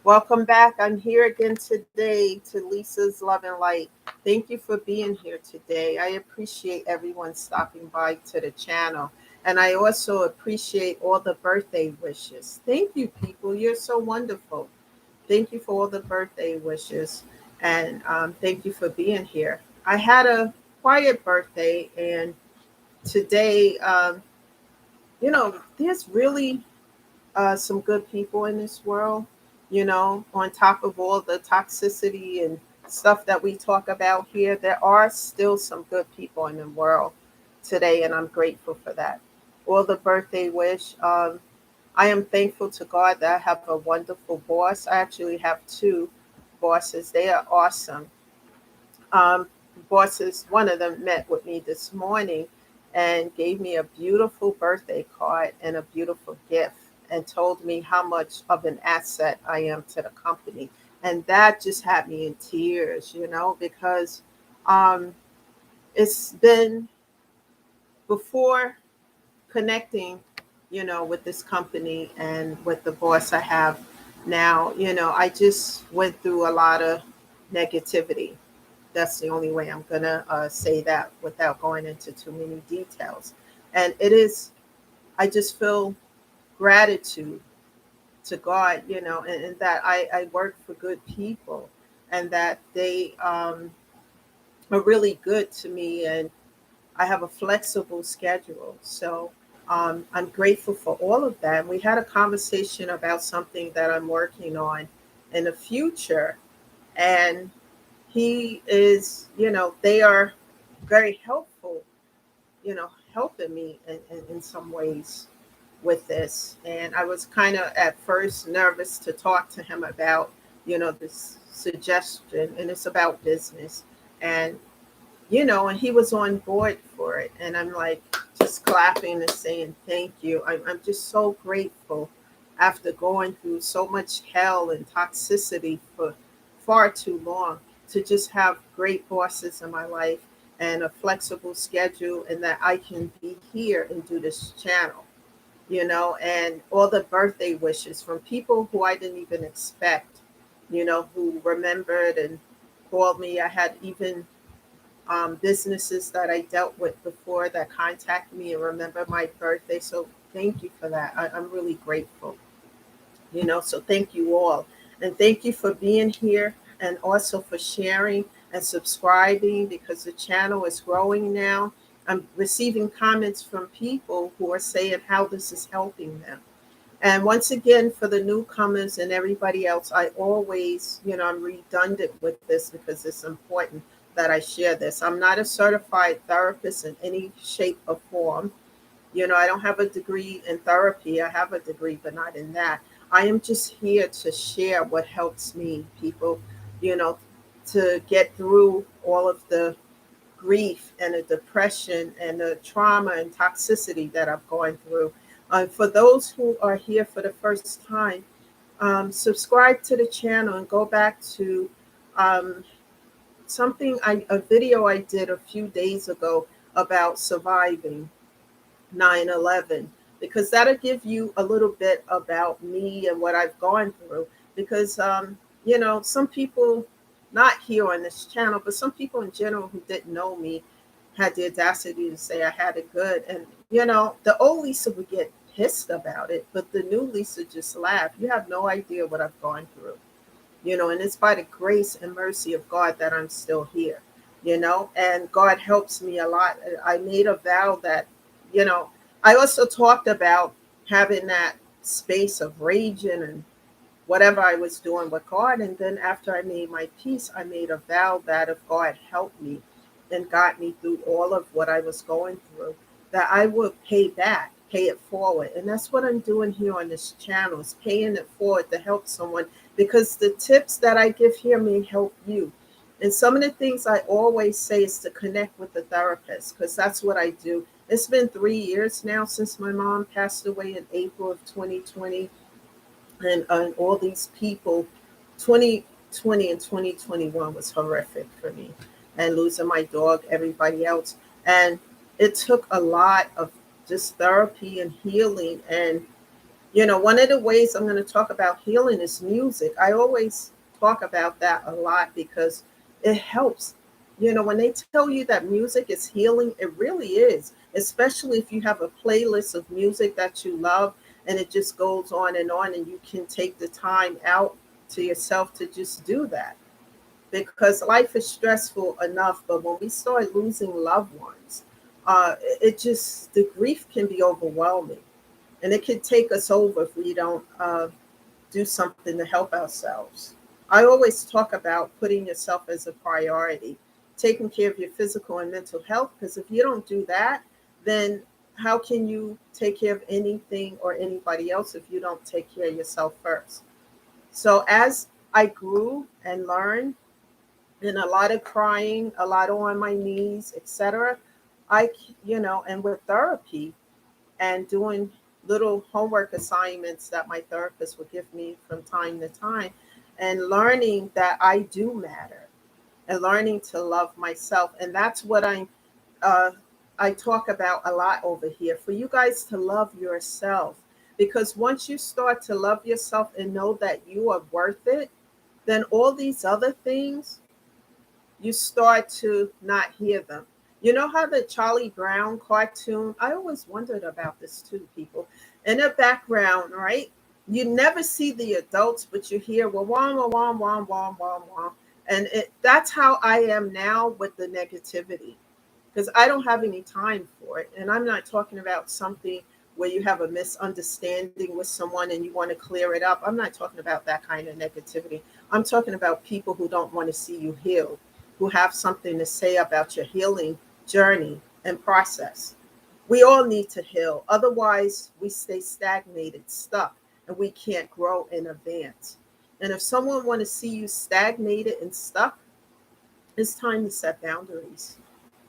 Welcome back. I'm here again today to Lisa's Love and Light. Thank you for being here today. I appreciate everyone stopping by to the channel. And I also appreciate all the birthday wishes. Thank you, people. You're so wonderful. Thank you for all the birthday wishes. And thank you for being here. I had a quiet birthday, and today, there's really some good people in this world, on top of all the toxicity and stuff that we talk about here, there are still some good people in the world today, and I'm grateful for that. All the birthday wish. I am thankful to God that I have a wonderful boss. I actually have two bosses. They are awesome. um, Bosses, one of them met with me this morning and gave me a beautiful birthday card and a beautiful gift and told me how much of an asset I am to the company. And that just had me in tears, because um, it's been before connecting, with this company and with the boss I have now. I just went through a lot of negativity. That's the only way I'm gonna say that without going into too many details. And it is, I just feel gratitude to God, and that I work for good people, and that they are really good to me, and I have a flexible schedule. So I'm grateful for all of that. And we had a conversation about something that I'm working on in the future, and he is, they are very helpful, helping me in some ways with this. And I was kind of at first nervous to talk to him about, this suggestion, and it's about business. And, and he was on board for it. And I'm like just clapping and saying thank you. I'm just so grateful after going through so much hell and toxicity for far too long, to just have great bosses in my life and a flexible schedule, and that I can be here and do this channel, and all the birthday wishes from people who I didn't even expect, who remembered and called me. I had even businesses that I dealt with before that contacted me and remember my birthday. So thank you for that. I'm really grateful, so thank you all. And thank you for being here, and also for sharing and subscribing, because the channel is growing now. I'm receiving comments from people who are saying how this is helping them. And once again, for the newcomers and everybody else, I always, I'm redundant with this because it's important that I share this. I'm not a certified therapist in any shape or form. I don't have a degree in therapy. I have a degree, but not in that. I am just here to share what helps me, people, you know, to get through all of the grief and the depression and the trauma and toxicity that I'm going through. For those who are here for the first time, subscribe to the channel and go back to um, a video I did a few days ago about surviving 9/11, because that'll give you a little bit about me and what I've gone through. Because, some people, not here on this channel, but some people in general who didn't know me had the audacity to say I had it good. And, the old Lisa would get pissed about it, but the new Lisa just laughed. You have no idea what I've gone through, and it's by the grace and mercy of God that I'm still here, and God helps me a lot. I made a vow that, you know, I also talked about having that space of raging and whatever I was doing with God. And then after I made my peace, I made a vow that if God helped me and got me through all of what I was going through, that I would pay back, pay it forward. And that's what I'm doing here on this channel, is paying it forward to help someone, because the tips that I give here may help you. And some of the things I always say is to connect with the therapist, because that's what I do. It's been 3 years now since my mom passed away in April of 2020. And all these people, 2020 and 2021 was horrific for me. And losing my dog, everybody else. And it took a lot of just therapy and healing. And, One of the ways I'm going to talk about healing is music. I always talk about that a lot because it helps. When they tell you that music is healing, it really is, especially if you have a playlist of music that you love and it just goes on and you can take the time out to yourself to just do that because life is stressful enough. But when we start losing loved ones, it just, the grief can be overwhelming and it can take us over if we don't do something to help ourselves. I always talk about putting yourself as a priority, taking care of your physical and mental health, because if you don't do that, then how can you take care of anything or anybody else if you don't take care of yourself first? So as I grew and learned, and a lot of crying, a lot of on my knees, etc., I, and with therapy, and doing little homework assignments that my therapist would give me from time to time, and learning that I do matter and learning to love myself. And that's what uh, I talk about a lot over here, for you guys to love yourself. Because once you start to love yourself and know that you are worth it, then all these other things, you start to not hear them. You know how the Charlie Brown cartoon, I always wondered about this too, people. In the background, right? You never see the adults, but you hear wah wah wah wah wah wah wah wah. And that's how I am now with the negativity because I don't have any time for it. And I'm not talking about something where you have a misunderstanding with someone and you want to clear it up. I'm not talking about that kind of negativity. I'm talking about people who don't want to see you heal, who have something to say about your healing journey and process. We all need to heal. Otherwise, we stay stagnated, stuck, and we can't grow and advance. And if someone want to see you stagnated and stuck, it's time to set boundaries.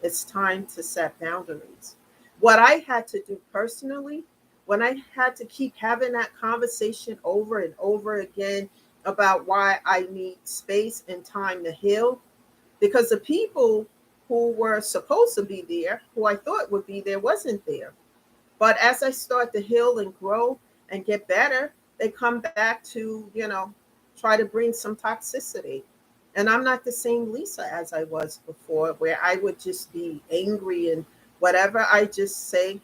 It's time to set boundaries. What I had to do personally, when I had to keep having that conversation over and over again about why I need space and time to heal, because the people who were supposed to be there, who I thought would be there, wasn't there. But as I start to heal and grow and get better, they come back to, try to bring some toxicity. And I'm not the same Lisa as I was before, where I would just be angry and whatever. I just say,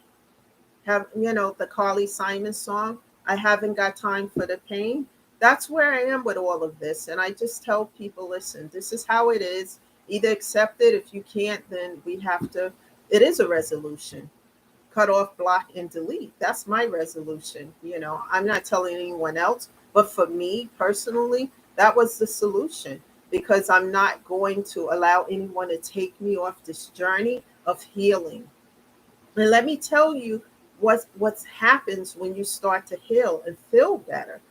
have, the Carly Simon song, I haven't got time for the pain. That's where I am with all of this. And I just tell people, listen, this is how it is. Either accept it. If you can't, then we have to, it is a resolution. Cut off, block, and delete. That's my resolution. I'm not telling anyone else, but for me personally, that was the solution because I'm not going to allow anyone to take me off this journey of healing. And let me tell you what happens when you start to heal and feel better.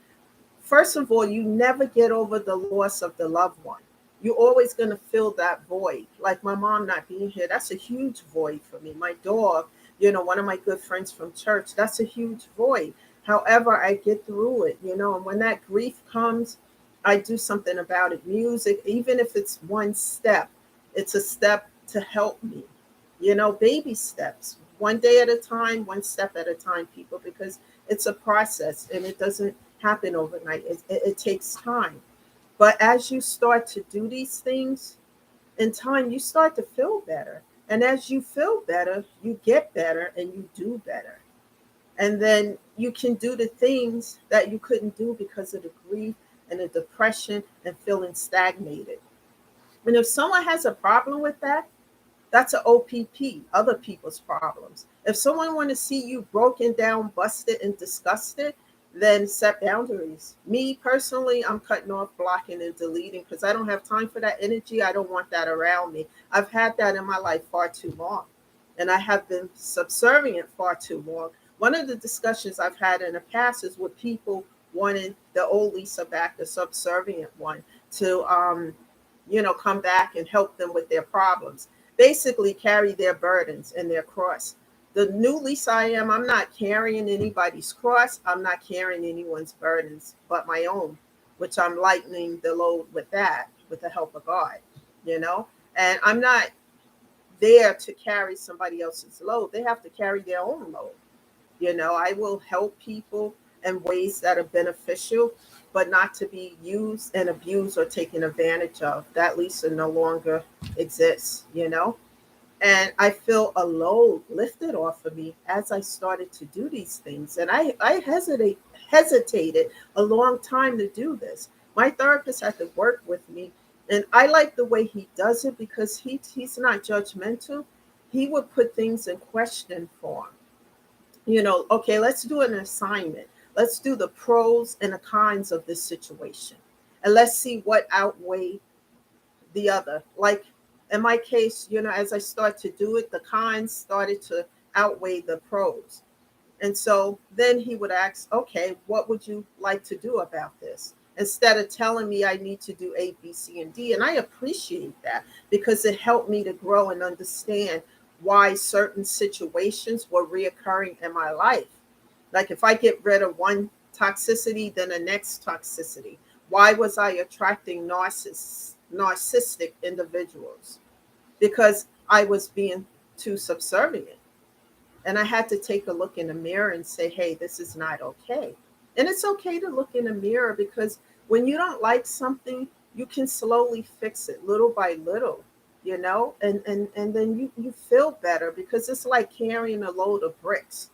First of all, you never get over the loss of the loved one. You're always going to feel that void. Like my mom not being here, that's a huge void for me. My dog, one of my good friends from church, that's a huge void. However, I get through it, and when that grief comes, I do something about it. Music, even if it's one step, it's a step to help me. Baby steps, one day at a time, one step at a time, people, because it's a process and it doesn't happen overnight. It takes time. But as you start to do these things in time, you start to feel better. And as you feel better, you get better and you do better. And then you can do the things that you couldn't do because of the grief and the depression and feeling stagnated. And if someone has a problem with that, that's an OPP, other people's problems. If someone want to see you broken down, busted, and disgusted, then set boundaries. Me personally, I'm cutting off, blocking, and deleting because I don't have time for that energy. I don't want that around me. I've had that in my life far too long, and I have been subservient far too long. One of the discussions I've had in the past is with people wanting the old Lisa back, the subservient one, to come back and help them with their problems, basically carry their burdens and their cross. The new Lisa I am, I'm not carrying anybody's cross. I'm not carrying anyone's burdens but my own, which I'm lightening the load with that, with the help of God, you know? And I'm not there to carry somebody else's load. They have to carry their own load. I will help people in ways that are beneficial, but not to be used and abused or taken advantage of. That Lisa no longer exists, you know? And I feel a load lifted off of me as I started to do these things. And I hesitated a long time to do this. My therapist had to work with me, and I like the way he does it because he's not judgmental. He would put things in question for him. Okay, let's do an assignment. Let's do the pros and the cons of this situation, and let's see what outweigh the other. Like in my case, as I start to do it, the cons started to outweigh the pros. And so then he would ask, okay, what would you like to do about this? Instead of telling me I need to do A, B, C, and D. And I appreciate that because it helped me to grow and understand why certain situations were reoccurring in my life. Like if I get rid of one toxicity, then the next toxicity. Why was I attracting narcissistic individuals? Because I was being too subservient. And I had to take a look in the mirror and say, hey, this is not okay. And it's okay to look in the mirror because when you don't like something, you can slowly fix it little by little, and then you feel better because it's like carrying a load of bricks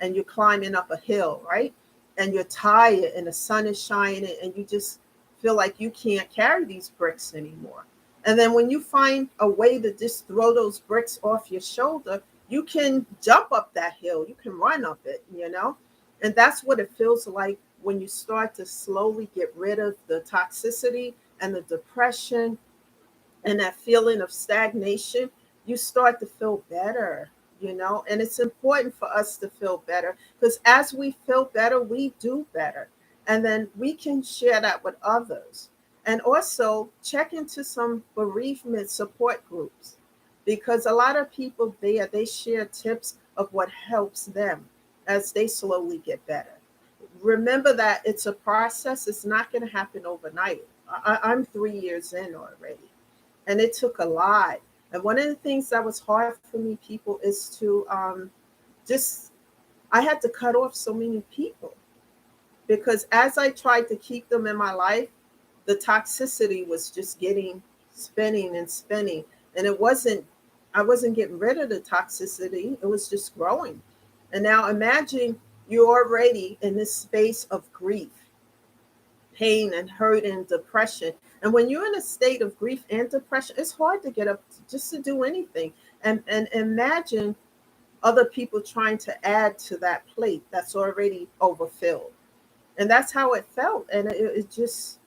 and you're climbing up a hill, right? And you're tired and the sun is shining and you just feel like you can't carry these bricks anymore. And then when you find a way to just throw those bricks off your shoulder, you can jump up that hill, you can run up it. And that's what it feels like when you start to slowly get rid of the toxicity and the depression and that feeling of stagnation. You start to feel better. And it's important for us to feel better because as we feel better, we do better. And then we can share that with others. And also check into some bereavement support groups because a lot of people there, they share tips of what helps them as they slowly get better. Remember that it's a process. It's not going to happen overnight. I'm 3 years in already, and it took a lot. And one of the things that was hard for me, people, is to just, I had to cut off so many people because as I tried to keep them in my life, the toxicity was just getting spinning and spinning. And I wasn't getting rid of the toxicity, it was just growing. And now imagine you're already in this space of grief, pain and hurt and depression. And when you're in a state of grief and depression, it's hard to get up just to do anything. And imagine other people trying to add to that plate that's already overfilled. And that's how it felt. And it just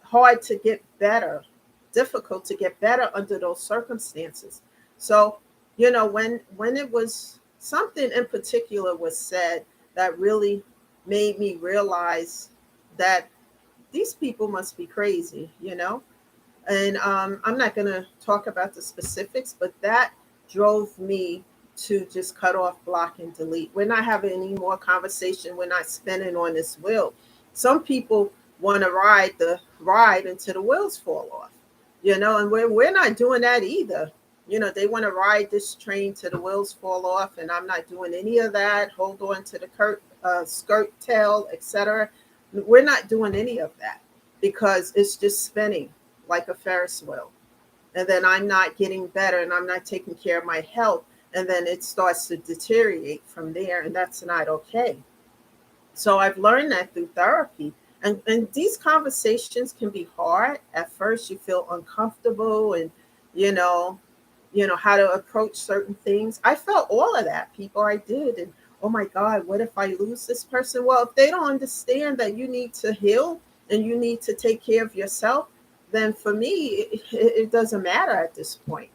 hard to get better, difficult to get better under those circumstances. So, when it was something in particular was said that really made me realize that these people must be crazy. And I'm not going to talk about the specifics, but that drove me to just cut off, block, and delete. We're not having any more conversation. We're not spinning on this wheel. Some people want to ride the ride until the wheels fall off, and we're not doing that either. They want to ride this train till the wheels fall off, and I'm not doing any of that. Hold on to the skirt tail, etc. We're not doing any of that because it's just spinning like a Ferris wheel. And then I'm not getting better and I'm not taking care of my health. And then it starts to deteriorate from there. And that's not okay. So I've learned that through therapy. And these conversations can be hard. At first, you feel uncomfortable and, you know, how to approach certain things. I felt all of that, people. I did. And oh my God, what if I lose this person? Well, if they don't understand that you need to heal and you need to take care of yourself, then for me, it doesn't matter at this point.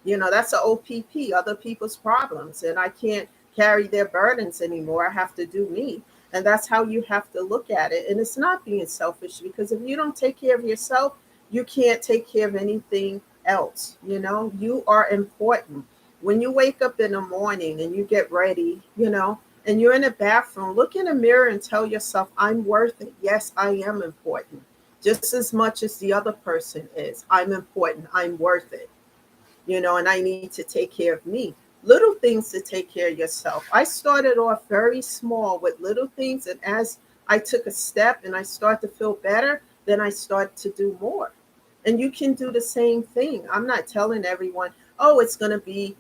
That's an OPP, other people's problems. And I can't carry their burdens anymore. I have to do me. And that's how you have to look at it. And it's not being selfish because if you don't take care of yourself, you can't take care of anything else. You are important. When you wake up in the morning and you get ready, and you're in the bathroom, look in the mirror and tell yourself, I'm worth it. Yes, I am important. Just as much as the other person is. I'm important. I'm worth it. And I need to take care of me. little things to take care of yourself. I started off very small with little things, and as I took a step and I start to feel better, then I start to do more. And you can do the same thing. I'm not telling everyone, oh, it's going to be,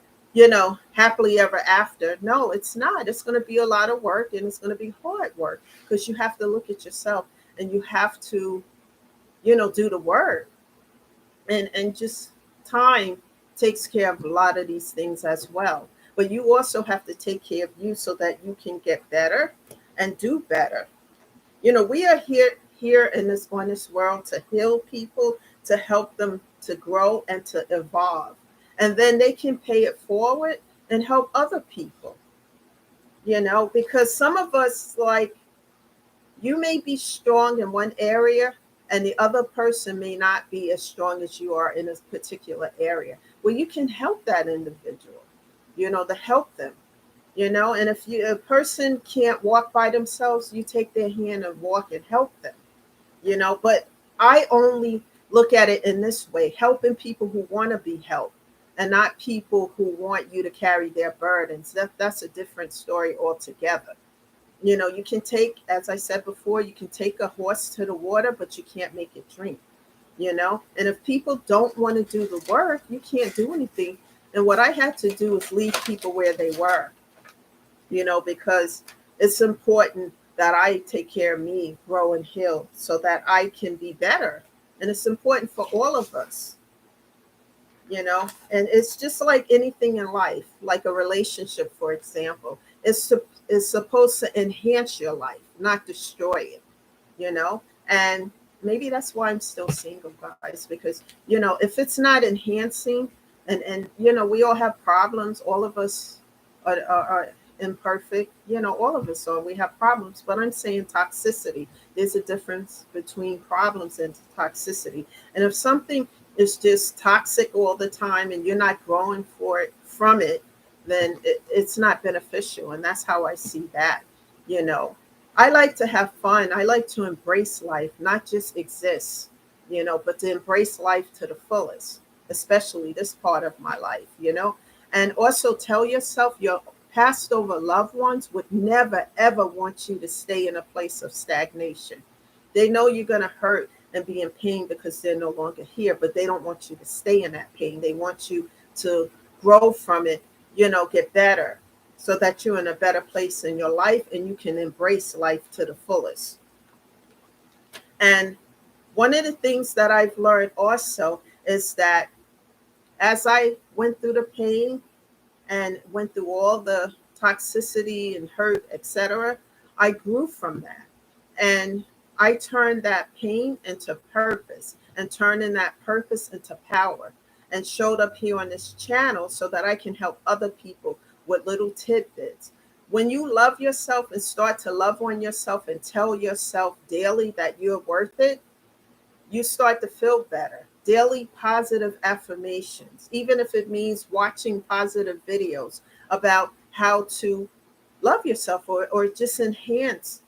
happily ever after. No, it's not. It's going to be a lot of work, and it's going to be hard work, because you have to look at yourself, and you have to, do the work. And just time takes care of a lot of these things as well. But you also have to take care of you so that you can get better and do better. We are here in this on this world to heal people, to help them to grow and to evolve. And then they can pay it forward and help other people, because some of us, like, you may be strong in one area and the other person may not be as strong as you are in a particular area. Well, you can help that individual, to help them, and if a person can't walk by themselves, you take their hand and walk and help them, but I only look at it in this way: helping people who want to be helped, and not people who want you to carry their burdens. That's a different story altogether. You can take, as I said before, you can take a horse to the water, but you can't make it drink, and if people don't want to do the work, you can't do anything. And what I had to do is leave people where they were, because it's important that I take care of me, grow and heal, so that I can be better. And it's important for all of us, and it's just like anything in life, like a relationship, for example. It's supposed to enhance your life, not destroy it, and maybe that's why I'm still single, guys, because if it's not enhancing, and we all have problems, all of us are imperfect, all of us are, we have problems, but I'm saying toxicity. There's a difference between problems and toxicity. And if something is just toxic all the time and you're not growing from it, then it's not beneficial. And that's how I see that. you know I like to have fun. I like to embrace life, not just exist, but to embrace life to the fullest, especially this part of my life, and also tell yourself your passed over loved ones would never ever want you to stay in a place of stagnation. They know you're going to hurt and be in pain because they're no longer here, but they don't want you to stay in that pain. They want you to grow from it, get better, so that you're in a better place in your life and you can embrace life to the fullest. And one of the things that I've learned also is that as I went through the pain and went through all the toxicity and hurt, etc., I grew from that. And I turned that pain into purpose, and turning that purpose into power, and showed up here on this channel so that I can help other people with little tidbits. When you love yourself and start to love on yourself and tell yourself daily that you're worth it, you start to feel better. Daily positive affirmations, even if it means watching positive videos about how to love yourself, or just enhance,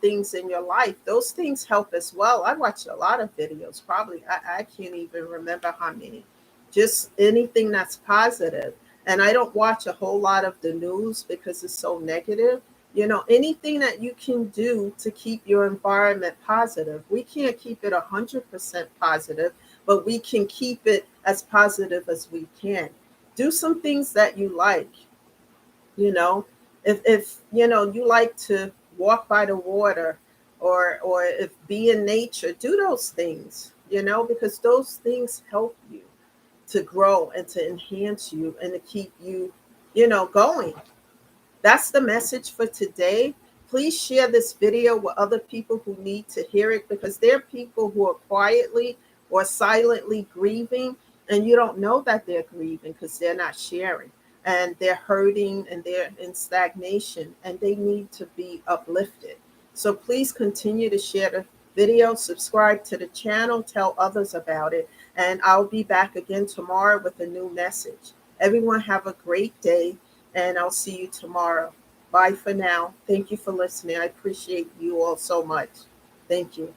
things in your life. Those things help as well. I watched a lot of videos, probably, I can't even remember how many, just anything that's positive. And I don't watch a whole lot of the news because it's so negative. Anything that you can do to keep your environment positive. We can't keep it 100% positive, but we can keep it as positive as we can. Do some things that you like. you know if you like to walk by the water, or if be in nature, do those things, because those things help you to grow and to enhance you and to keep you, going. That's the message for today. Please share this video with other people who need to hear it, because there are people who are quietly or silently grieving, and you don't know that they're grieving because they're not sharing. And they're hurting and they're in stagnation and they need to be uplifted. So please continue to share the video, subscribe to the channel, tell others about it, and I'll be back again tomorrow with a new message. Everyone have a great day, and I'll see you tomorrow. Bye for now. Thank you for listening. I appreciate you all so much. Thank you.